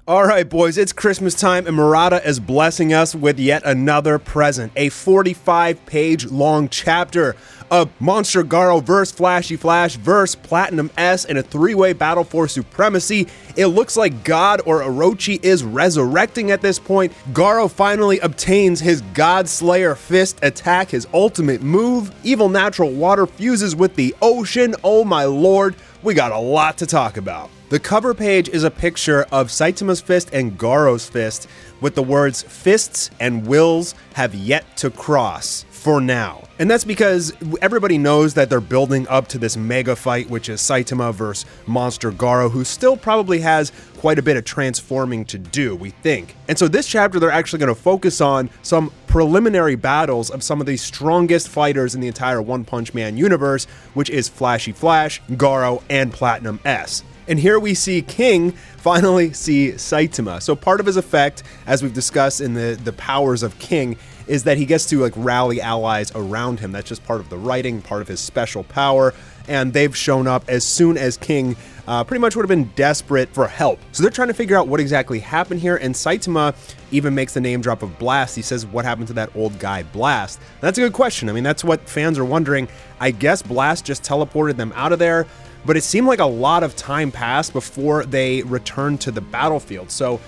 All right, boys, it's Christmas time, and Murata is blessing us with yet another present, a 45-page long chapter of Monster Garo vs. Flashy Flash vs. Platinum S in a three-way battle for supremacy. It looks like God or Orochi is resurrecting at this point. Garo finally obtains his Godslayer Fist attack, his ultimate move. Evil natural water fuses with the ocean. Oh my lord, we got a lot to talk about. The cover page is a picture of Saitama's fist and Garo's fist with the words "fists and wills have yet to cross" for now. And that's because everybody knows that they're building up to this mega fight, which is Saitama versus Monster Garo, who still probably has quite a bit of transforming to do, we think. And so this chapter, they're actually going to focus on some preliminary battles of some of the strongest fighters in the entire One Punch Man universe, which is Flashy Flash, Garo, and Platinum S. And here we see King finally see Saitama. So part of his effect, as we've discussed in the powers of King, is that he gets to rally allies around him. That's just part of the writing, part of his special power. And they've shown up as soon as King pretty much would have been desperate for help. So they're trying to figure out what exactly happened here. And Saitama even makes the name drop of Blast. He says, what happened to that old guy Blast? And that's a good question. I mean, that's what fans are wondering. I guess Blast just teleported them out of there. But it seemed like a lot of time passed before they returned to the battlefield. So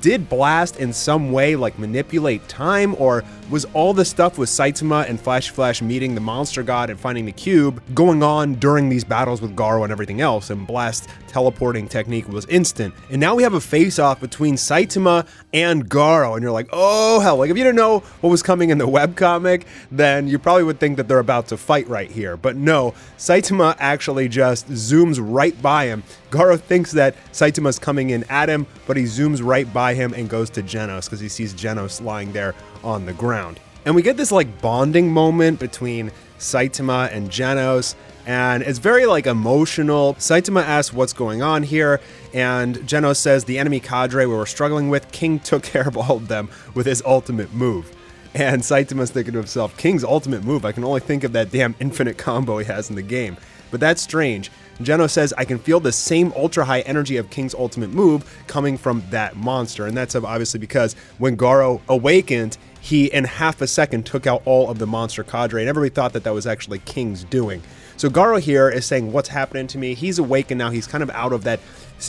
did Blast in some way manipulate time, or was all the stuff with Saitama and Flashy Flash meeting the monster god and finding the cube going on during these battles with Garo and everything else, and Blast's teleporting technique was instant? And now we have a face-off between Saitama and Garo, and you're like, oh hell, if you didn't know what was coming in the webcomic, then you probably would think that they're about to fight right here. But no, Saitama actually just zooms right by him. Garo thinks that Saitama's coming in at him, but he zooms right by him and goes to Genos because he sees Genos lying there on the ground. And we get this bonding moment between Saitama and Genos, and it's very emotional. Saitama asks what's going on here, and Genos says the enemy cadre we were struggling with, King took care of all of them with his ultimate move. And Saitama's thinking to himself, King's ultimate move? I can only think of that damn infinite combo he has in the game. But that's strange. Genos says, I can feel the same ultra high energy of King's ultimate move coming from that monster. And that's obviously because when Garo awakened, he in half a second took out all of the monster cadre, and everybody thought that that was actually King's doing. So Garo here is saying, what's happening to me? He's awakened now. He's kind of out of that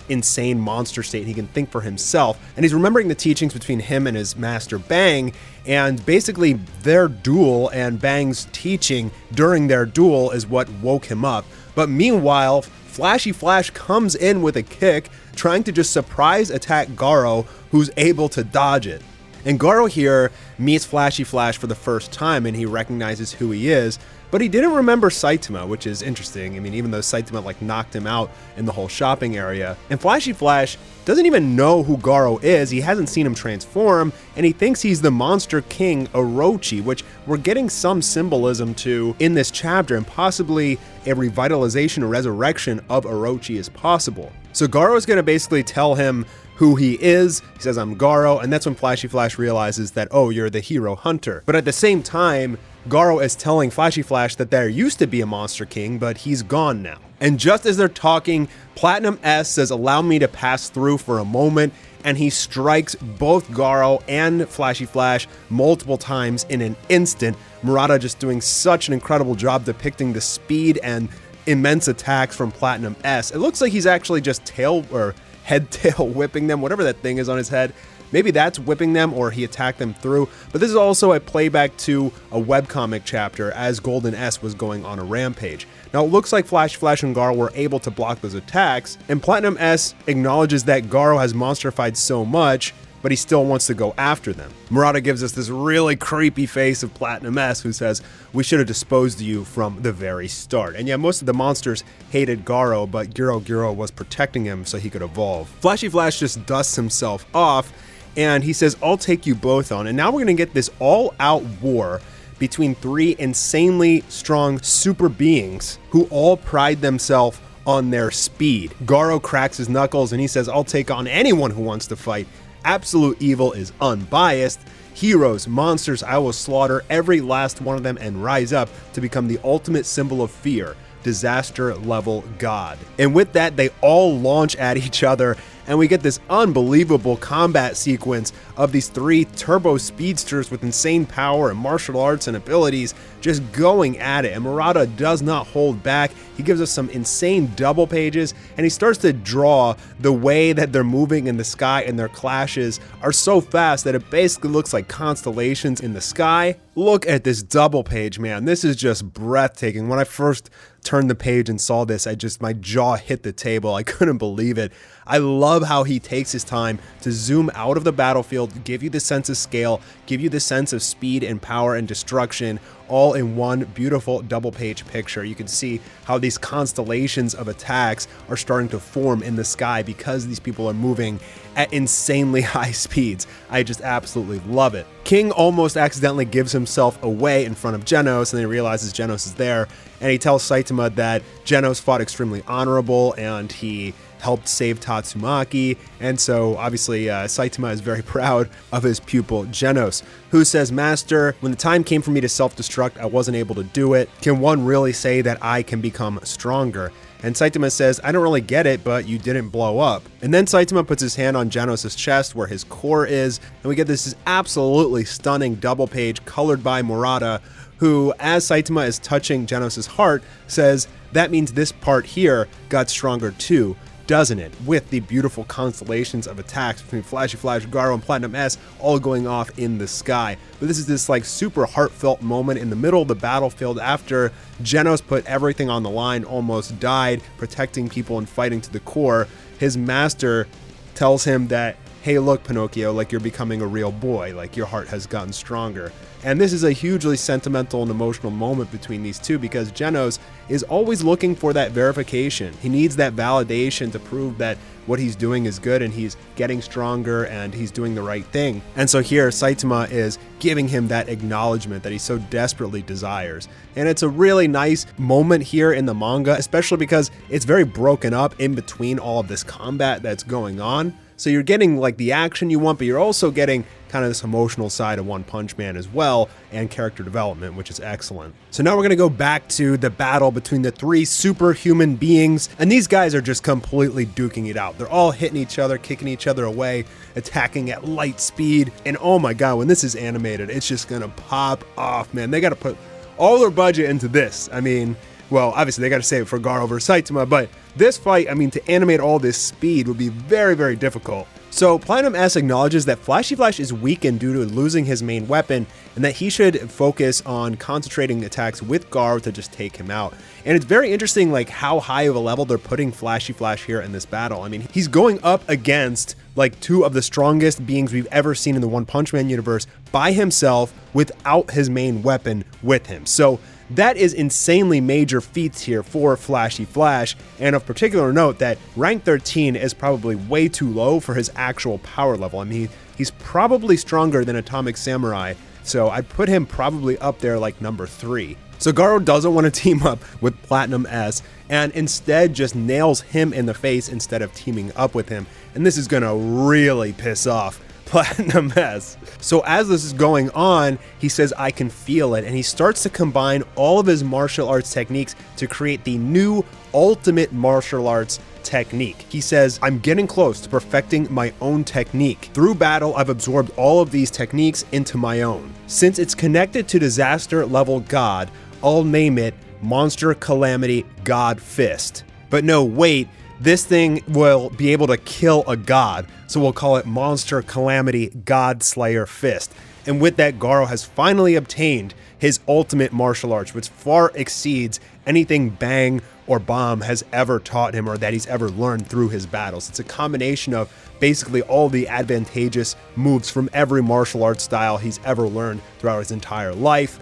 insane monster state. He can think for himself, and he's remembering the teachings between him and his master Bang, and basically their duel and Bang's teaching during their duel is what woke him up. But meanwhile, Flashy Flash comes in with a kick, trying to just surprise attack Garo, who's able to dodge it. And Garo here meets Flashy Flash for the first time, and he recognizes who he is, but he didn't remember Saitama, which is interesting. I mean, even though Saitama knocked him out in the whole shopping area. And Flashy Flash doesn't even know who Garo is. He hasn't seen him transform, and he thinks he's the Monster King Orochi, which we're getting some symbolism to in this chapter, and possibly a revitalization or resurrection of Orochi is possible. So Garo is going to basically tell him who he is. He says, I'm Garo, and that's when Flashy Flash realizes that, oh, you're the hero hunter. But at the same time, Garo is telling Flashy Flash that there used to be a Monster King, but he's gone now. And just as they're talking, Platinum S says, allow me to pass through for a moment, and he strikes both Garo and Flashy Flash multiple times in an instant. Murata just doing such an incredible job depicting the speed and immense attacks from Platinum S. It looks like he's actually just head tail whipping them, whatever that thing is on his head. Maybe that's whipping them, or he attacked them through. But this is also a playback to a webcomic chapter as Golden S was going on a rampage. Now it looks like Flash and Garo were able to block those attacks, and Platinum S acknowledges that Garo has monsterfied so much, but he still wants to go after them. Murata gives us this really creepy face of Platinum S, who says, we should have disposed of you from the very start. And yeah, most of the monsters hated Garo, but Garo was protecting him so he could evolve. Flashy Flash just dusts himself off, and he says, I'll take you both on. And now we're going to get this all-out war between three insanely strong super beings who all pride themselves on their speed. Garo cracks his knuckles, and he says, I'll take on anyone who wants to fight. Absolute evil is unbiased. Heroes, monsters, I will slaughter every last one of them and rise up to become the ultimate symbol of fear. Disaster level god. And with that, they all launch at each other, and we get this unbelievable combat sequence of these 3 turbo speedsters with insane power and martial arts and abilities just going at it. And Murata does not hold back. He gives us some insane double pages, and he starts to draw the way that they're moving in the sky, and their clashes are so fast that it basically looks like constellations in the sky. Look at this double page, man. This is just breathtaking. When I first turned the page and saw this, my jaw hit the table. I couldn't believe it. I love how he takes his time to zoom out of the battlefield, give you the sense of scale, give you the sense of speed and power and destruction, all in one beautiful double page picture. You can see how these constellations of attacks are starting to form in the sky because these people are moving at insanely high speeds. I just absolutely love it. King almost accidentally gives himself away in front of Genos, and then he realizes Genos is there, and he tells Saitama that Genos fought extremely honorable and he helped save Tatsumaki, and so obviously Saitama is very proud of his pupil Genos, who says, "Master, when the time came for me to self-destruct, I wasn't able to do it. Can one really say that I can become stronger?" And Saitama says, "I don't really get it, but you didn't blow up." And then Saitama puts his hand on Genos' chest where his core is, and we get this absolutely stunning double page colored by Murata, who, as Saitama is touching Genos' heart, says, "That means this part here got stronger too, doesn't it?" With the beautiful constellations of attacks between Flashy Flash, Garo, and Platinum S all going off in the sky. But this is this like super heartfelt moment in the middle of the battlefield after Genos put everything on the line, almost died, protecting people and fighting to the core. His master tells him that, "Hey, look, Pinocchio, like you're becoming a real boy, like your heart has gotten stronger." And this is a hugely sentimental and emotional moment between these two because Genos is always looking for that verification. He needs that validation to prove that what he's doing is good and he's getting stronger and he's doing the right thing. And so here Saitama is giving him that acknowledgement that he so desperately desires. And it's a really nice moment here in the manga, especially because it's very broken up in between all of this combat that's going on. So you're getting like the action you want, but you're also getting kind of this emotional side of One Punch Man as well, and character development, which is excellent. So now we're going to go back to the battle between the 3 superhuman beings, and these guys are just completely duking it out. They're all hitting each other, kicking each other away, attacking at light speed, and oh my god, when this is animated, it's just going to pop off, man. They got to put all their budget into this. I mean, well, obviously they got to save it for Garo versus Saitama, but this fight, I mean, to animate all this speed would be very, very difficult. So Platinum S acknowledges that Flashy Flash is weakened due to losing his main weapon and that he should focus on concentrating attacks with Garo to just take him out. And it's very interesting like how high of a level they're putting Flashy Flash here in this battle. I mean, he's going up against like 2 of the strongest beings we've ever seen in the One Punch Man universe by himself without his main weapon with him. So that is insanely major feats here for Flashy Flash, and of particular note that rank 13 is probably way too low for his actual power level. I mean, he's probably stronger than Atomic Samurai, so I'd put him probably up there like number 3. So Garo doesn't want to team up with Platinum S, and instead just nails him in the face instead of teaming up with him, and this is gonna really piss off Platinum S. So as this is going on, he says, "I can feel it," and he starts to combine all of his martial arts techniques to create the new ultimate martial arts technique. He says, "I'm getting close to perfecting my own technique. Through battle, I've absorbed all of these techniques into my own. Since it's connected to disaster level god, I'll name it Monster Calamity God Fist." But no, wait, this thing will be able to kill a god, so we'll call it Monster Calamity Godslayer Fist. And with that, Garo has finally obtained his ultimate martial arts, which far exceeds anything Bang or Bomb has ever taught him or that he's ever learned through his battles. It's a combination of basically all the advantageous moves from every martial arts style he's ever learned throughout his entire life,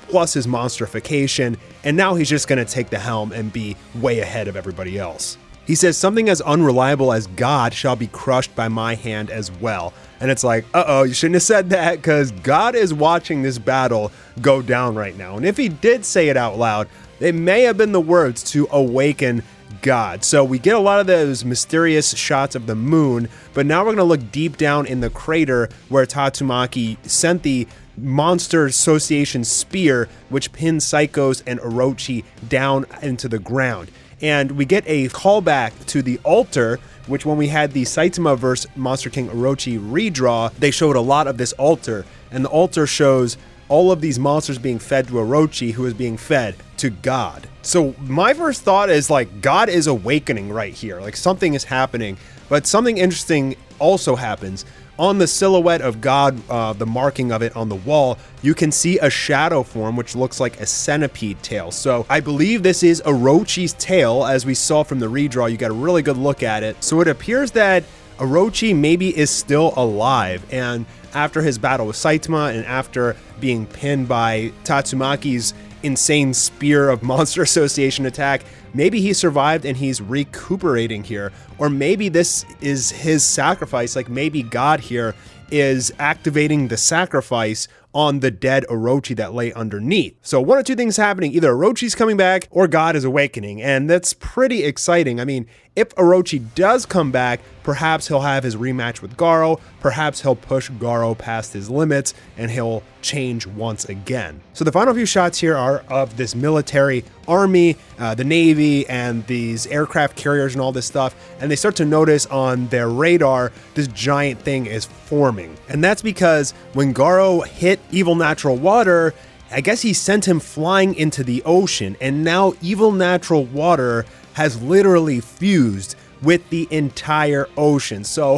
plus his monsterification, and now he's just going to take the helm and be way ahead of everybody else. He says, "Something as unreliable as God shall be crushed by my hand as well." And it's like, uh-oh, you shouldn't have said that, because God is watching this battle go down right now. And if he did say it out loud, they may have been the words to awaken God. So we get a lot of those mysterious shots of the moon, but now we're going to look deep down in the crater where Tatsumaki sent the Monster Association spear, which pinned Psychos and Orochi down into the ground. And we get a callback to the altar, which when we had the Saitama vs. Monster King Orochi redraw, they showed a lot of this altar. And the altar shows all of these monsters being fed to Orochi, who is being fed to God. So my first thought is like, God is awakening right here. Like something is happening, but something interesting also happens. On the silhouette of God, the marking of it on the wall, you can see a shadow form, which looks like a centipede tail. So I believe this is Orochi's tail, as we saw from the redraw. You got a really good look at it. So it appears that Orochi maybe is still alive, and after his battle with Saitama and after being pinned by Tatsumaki's insane spear of Monster Association attack, maybe he survived and he's recuperating here. Or maybe this is his sacrifice, like maybe God here is activating the sacrifice on the dead Orochi that lay underneath. So one of two things happening: either Orochi's coming back or God is awakening, and that's pretty exciting. I mean, if Orochi does come back, perhaps he'll have his rematch with Garo, perhaps he'll push Garo past his limits, and he'll change once again. So the final few shots here are of this military army, the Navy, and these aircraft carriers and all this stuff, and they start to notice on their radar this giant thing is forming. And that's because when Garo hit Evil Natural Water, I guess he sent him flying into the ocean, and now Evil Natural Water has literally fused with the entire ocean. So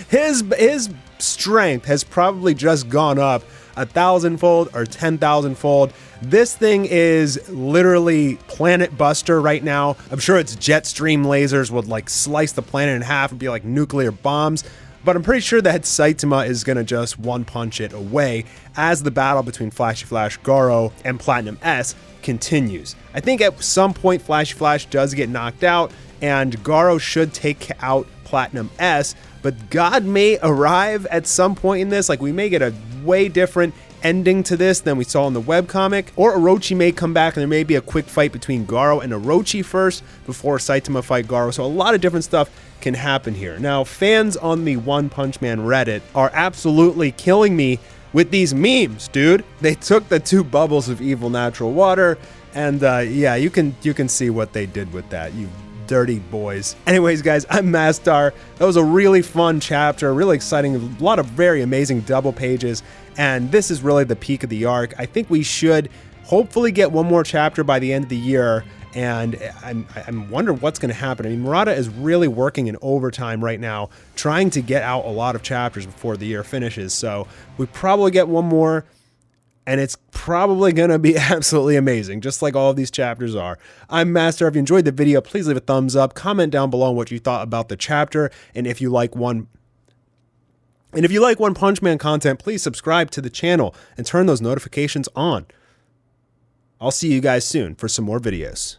his strength has probably just gone up 1,000-fold or 10,000-fold. This thing is literally planet buster right now. I'm sure its jet stream lasers would like slice the planet in half and be like nuclear bombs. But I'm pretty sure that Saitama is going to just one-punch it away as the battle between Flashy Flash Garo and Platinum S continues. I think at some point Flashy Flash does get knocked out and Garo should take out Platinum S, but God may arrive at some point in this. Like, we may get a way different ending to this than we saw in the webcomic, or Orochi may come back and there may be a quick fight between Garo and Orochi first before Saitama fight Garo. So a lot of different stuff can happen here. Now, fans on the One Punch Man Reddit are absolutely killing me with these memes, dude. They took the two bubbles of Evil Natural Water, and yeah, you can see what they did with that, you dirty boys. Anyways, guys, I'm Mastar. That was a really fun chapter, really exciting, a lot of very amazing double pages, and this is really the peak of the arc. I think we should hopefully get one more chapter by the end of the year, and I'm wondering what's going to happen. I mean, Murata is really working in overtime right now, trying to get out a lot of chapters before the year finishes, so we probably get one more, and it's probably going to be absolutely amazing, just like all of these chapters are. I'm Mastar. If you enjoyed the video, please leave a thumbs up, comment down below what you thought about the chapter, and if you like One Punch Man content, please subscribe to the channel and turn those notifications on. I'll see you guys soon for some more videos.